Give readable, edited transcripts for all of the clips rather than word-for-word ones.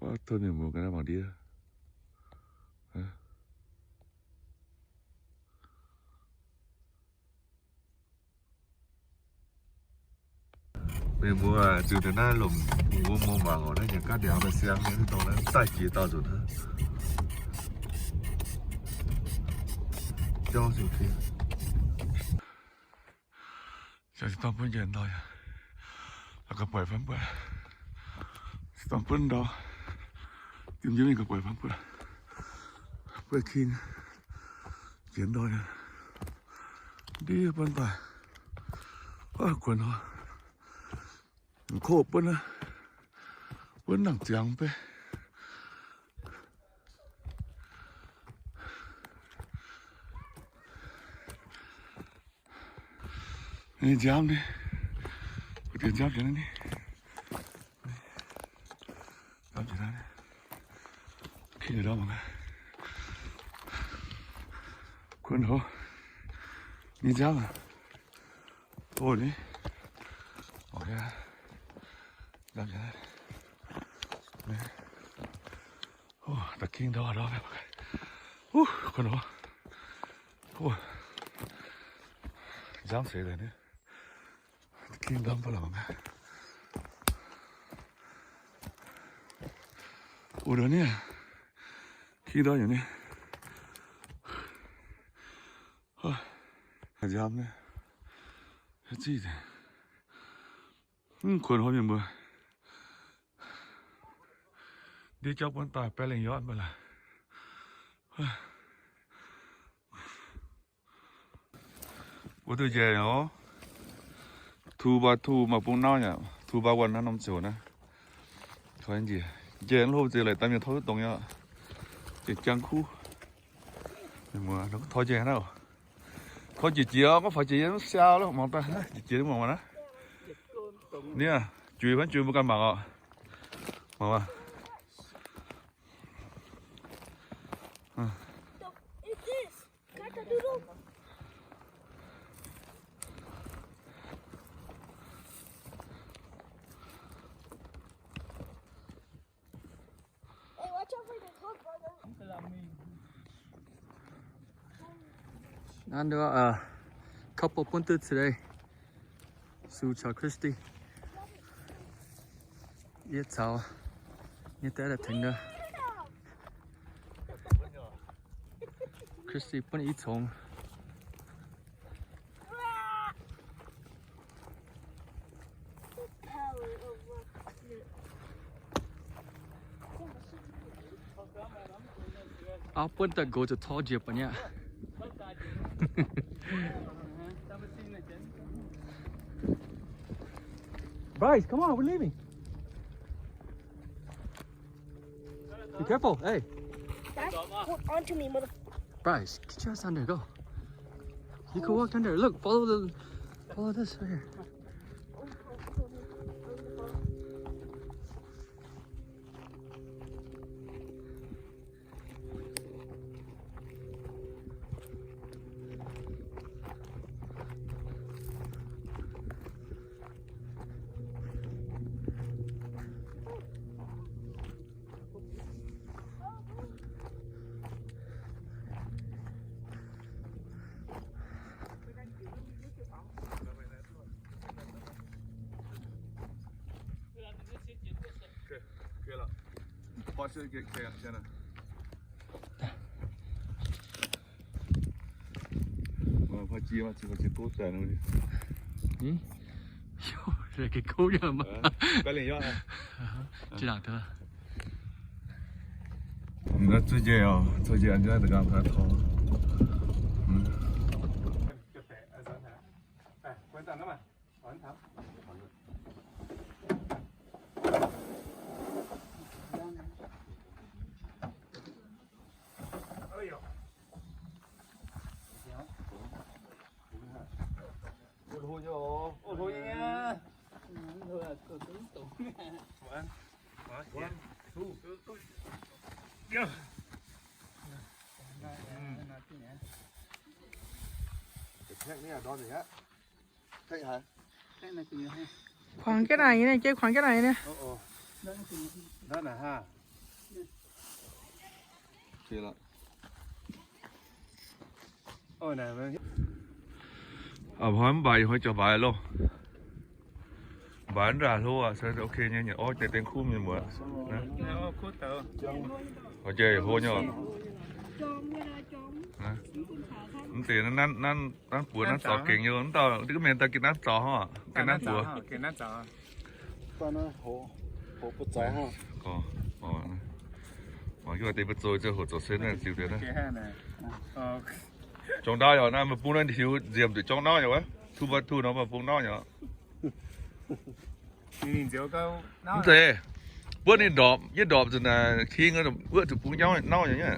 哇，头你冇跟他忙啲啊？没啊，就在那龙我冇忙哦，那人家聊的香，那到那带几到就他，交就可以。จะต้องเย็นได้แล้วก็ปล่อยเพื่อนๆต้องเพื่อนดอยิ้มๆก็ปล่อยเพื่อนๆเพื่อคิงเย็นได้ดีเพื่อนไปควรเหรอโคบเพื่อนนะเพื่อนหนังจังไปนี่จามดิกูเดินจามอย่างนี้จามอย่างนี้ขี้เดือดมั้งคนเหรอนี่จามอ่ะโอ้นี่โอเคจามอย่างนี้โอ้ตะกิ้งดอดอแบบคนเหรอโอ้จามเสียเลยเนี่ยKingdom pa lang. Udah ni. Kira ya ni. Jam ni. Gì thế?คนเขาอย่างบ่đi chọc con tà pe lên yót mà là. Bố tôi về nó. Thu ba thu mà bông nào nhỉ? Thu ba quần nó nằm chỗ nè. Thôi anh gì? Giờ nó hộp gì lại tạm biệt thôi tổng nhá. Chỉ trăng khu. Nhưng mà nó thôi chè đâu. Thôi chỉ có phải chỉ nó sao đó mong ta. Chỉ đúng mong mà nó. Nè, chui vẫn chui một căn bằng ạ. Mong à. And a couple punted today. Sucha Christie. It's how you that thing. Christie put it home. I'll put that go to tall jeep on ya. Bryce, come on, we're leaving. Be careful, hey. Dad, hold on to me, mother. Bryce, get your ass down there, go. You can walk down there. Look, follow this right here. Okay 了，把车给开啊，现在。我怕鸡嘛，这多在那里。咦？哟，这给勾着吗？白领药啊。这两头。那最近啊，最近人家这个还掏。quan trọng lắm à? Hỏi thăm. Ôi thôi nha. Thôi là tôi tính tụng. Vâng. Vâng. Thu. Yo. Cái này đo gì á? Cái hả? Cái này thì Khoảng cái này này, chơi khoảng cái này nè. Đó là ha. เคละ 哦，那么พร้อมใบเขาจะใบแล้วบานด่าโลอ่ะใช่โอเคเนี่ยอ๋อแต่เต็งคู่มีหมดนะ 哦，裤头， โอเคโหเนี่ยนะมันเตีนั่นปวดนั่นต่อเก่งอยู่นั่นต่อที่ก็เหม็นตะกินนั่นต่อฮะกินนั่นปวด 给那找，翻了好不在哈。 ก็อ๋อนะอ๋อที่ว่าเตะประตูจะหัวตัวเส้นนั่นสิวเดียวนะ 给下呢，哦， จงได้เหรอนะมาปูนั่นที่เจียมตัวจงได้เหรอวะทุบทุบเนาะมาปูน้อยเหรอ 你就够， มันเตะเพื่อนนี่ดอกยี่ดอกจนน่ะทิ้งก็เพื่อถูกปูน้อยน้อยอย่างเงี้ย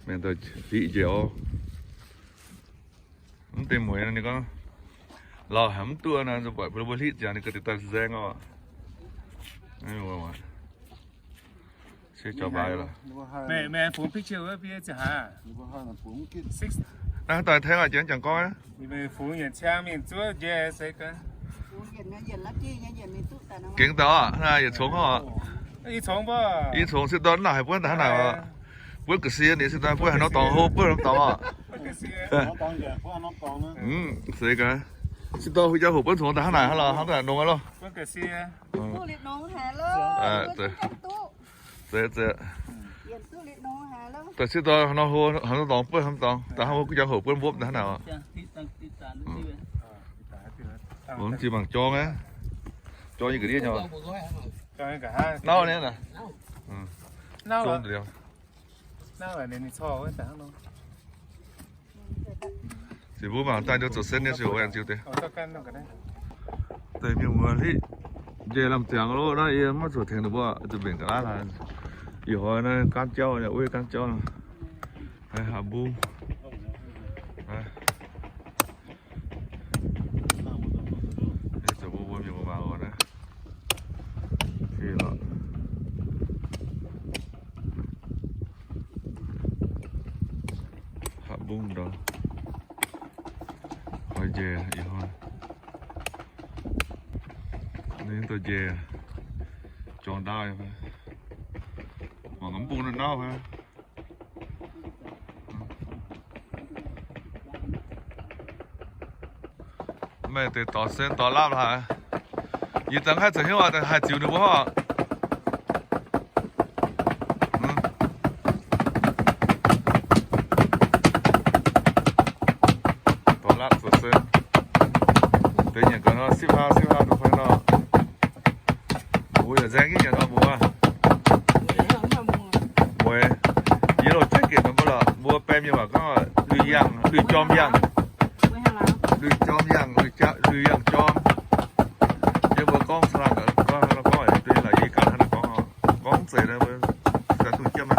แม่ตัวพี่เจียวมันเต็มหมวยนั่นนี่ก็เราหำตัวนะจะปล่อยพลบลิจานี่ก็ติดตาแซงอ่ะไม่รู้ว่าเชื่อจอบายละ 没缝皮球我别这哈如果还能不用给， ，six， นั่งต่อยแทงอ่ะเจียงจังก้อย 你们缝人前面做这谁个？ เก่งต่อน่ะอย่าชงอ่ะ 一重不？อีชงสิตอนไหนเพื่อนท่านไหนอ่ะเพื่อนก็เสียนี่สิตอนเพื่อนให้น้องตองโหเพื่อนน้องตองอ่ะ 不可惜，我当然不让他当了。เสียกันสิตอนคุยจะหัวเพื่อนชงแต่ท่านไหนฮะล่ะท่านไหนนงกันหรอ 不可惜， ตู้เล็กน้องหาเลย ตู้ เสียเสีย เย็นตู้เล็กน้องหาแล้ว แต่สิตอนน้องโหให้น้องตองเพื่อนทำตองแต่เขาคุยจะหัวเพื่อนวบท่านไหนอ่ะผมจีบังจองไงจองยี่กี่เดียวเนาะ 刚一个哈， เน่าเนี่ยนะ 闹 จอง 了， เดียว 闹了，你错我等咯， สิบุบังตายเดี๋ยวจะเส้นเนี่ยสิหัวอย่างจิ๋วเต้ 我到干那个呢， แต่มีหัวที่เจลำเสียงแล้วนะเอ็มมาสุดแทงหรือว่าจะเป็นกันอะไรอยู่หัวนั่นการเจ้าเนี่ยอุ้ยการเจ้าให้หาบูมนี่จะบูมอยู่มาก่อนนะที่ละหาบูมดอคอยเจอีหัวนี่ตัวเจจองได้ไหมหวังกำปูนั่นเอาไหมไม่ติดต่อเส้นต่อลาบละยี่ตั้งให้จะเห็นว่าแต่ให้จิ๋วดูว่าต่อลาบสุดเส้นแต่อย่างกันเนาะ15ตัวไปเนาะโอ้ยแจ้งกี่อย่างเนาะบัวบัวยี่เราแจ้งกี่มันบ่ล่ะบัวแปมอยู่ว่าก็ลุยยังลุยจอมยังลุยจอมยังลุยจะลุยยังจอมเดี๋ยวบัวกล้องสลับก็แล้วก็ตัวหลายยี่การท่านกล้องเสร็จแล้วบัวแต่ตัวเจ้ามัน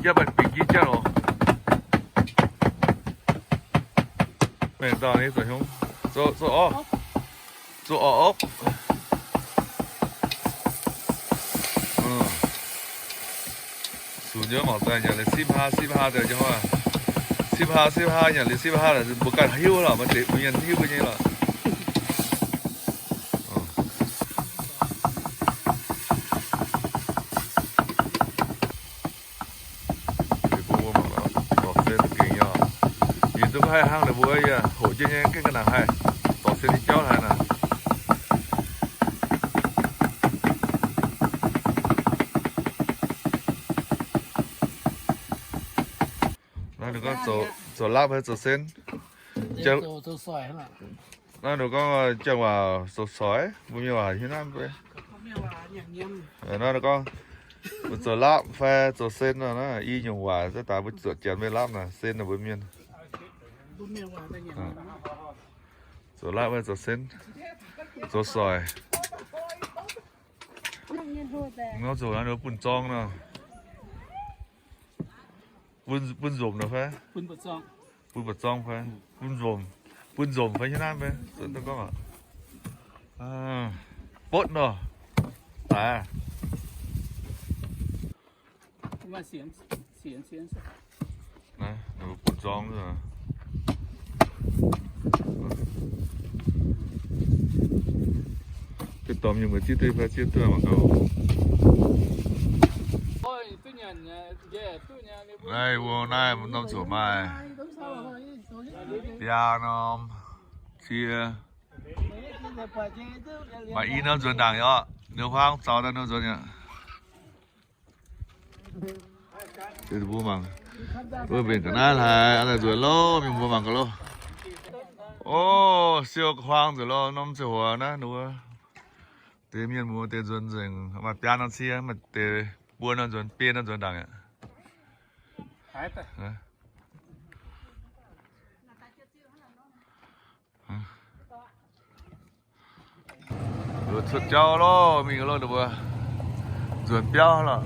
เจ้ามันปีกี้เจ้าเนาะแม่ตอนนี้ตัวหง做哦，做哦，数咗毛仔人哋試下就咁啊，試下人哋試下就冇計囂啦，咪哋每人囂嘅嘢啦。都係行嚟會啊，好正嘅跟個男孩，當時你教佢呢。那你講做臘還是做鮮？做衰啦。那你講即係話做水，冇咩話去南邊？那你講做臘phải做鮮rồi đó，ý dùng hòa sẽ tạo một做chén với臘nè，鮮là với miên。做臘或者做鮮，做水。我做那個半裝啦，半肉啦phải。半不裝。半不裝phải，半肉phải như nào phải，真係講啊。啊，bớt nữa，à。咁啊，閃。này nó cuộn gió rồi cái ตอมอยู่เหมือนที่ตัวพระเจ้าตัวมาเขา Ôi, tôi nhận tôi nhận ไอ้วัวน่ามันต้องสวมมาเดียวนอมเชียมาอีน้ำจวนดังเยอะเนื้อฟังเสาด้านน้ำจวนเนี่ยเดี๋ยวพูดมั้งเพื่อเป็นกันน่าทายอะไรจวนโลมีพูดมั้งกันโลโอ้เสียวควางจวนโลน้ำเสียวนะหนูเตมีนมูเตจวนจริงมาเปียน้ำเสียมาเตบัวน้ำจวนเปียน้ำจวนดังอ่ะ Hãy ta. Rồi xuất châu lo mình lo được chưa? Chuẩn标là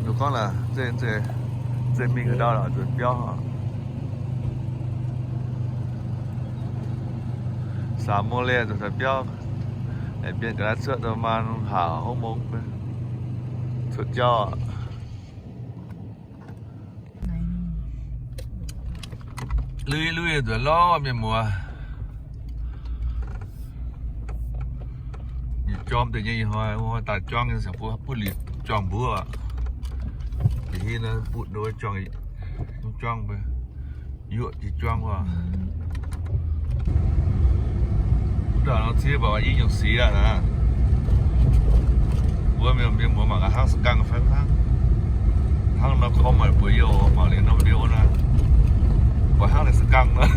được con là trên mình ở đâu là chuẩn标. 3 โมงเลยจะchuẩn标. Để biết cái xuấtประมาณ5 โมงไปxuất châu. ลุยตัวล้อมีมัวนี่จอมแต่ยังหอยว่าตาจ้องยังสังผู้หลีจ้องบัวทีนั้นพูดโดยจ้องไปยั่วที่จ้องว่าผู้ด่าเราที่บอกว่ายิ่งอย่างสีอ่ะนะบัวมีมัวหมากห้างสกังแฟงห้างเราเข้ามาปุยโยมาเรียนน้ำเดียวนะว่าห้างในสกังนะ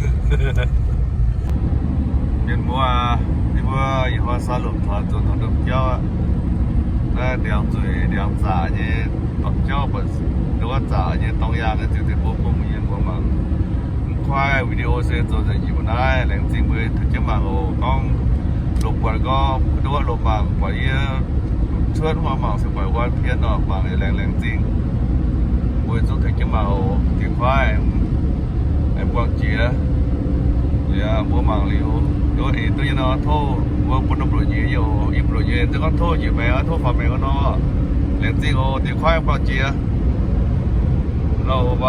เย็นมัวนี่ว่าอีหัวซาลุมทอจนทอดเจ้าแล้วเดียงจุยเดียงจ่าเนี่ยตอกเจ้าเปิดหรือว่าจ่าเนี่ยต้องยากกันจุดๆปุ๊บมีเย็นกว่ามันควายวิดีโอเสร็จจะอยู่ได้แหล่งจริงเลยถึงจะมาโอ้ต้องหลบก่อนก็ดูว่าหลบมาปล่อยเชิญหัวหมากสบายว่าเพี้ยนออกมาในแหล่งจริงบริสุทธิ์ถึงจะมาโอ้ที่ควายไอ้พวกเจี๊ยเนี่ยบัวหมากเลยโอ้โดยตัวยันเอาโทษว่าปุ่นปลุกเยี่ยวอีปลุกเยี่ยจะก็โทษอยู่ไหมโทษฝ่ายแม่ก็นอแหล่งจริงโอ้ที่ควายพวกเจี๊ยเราไป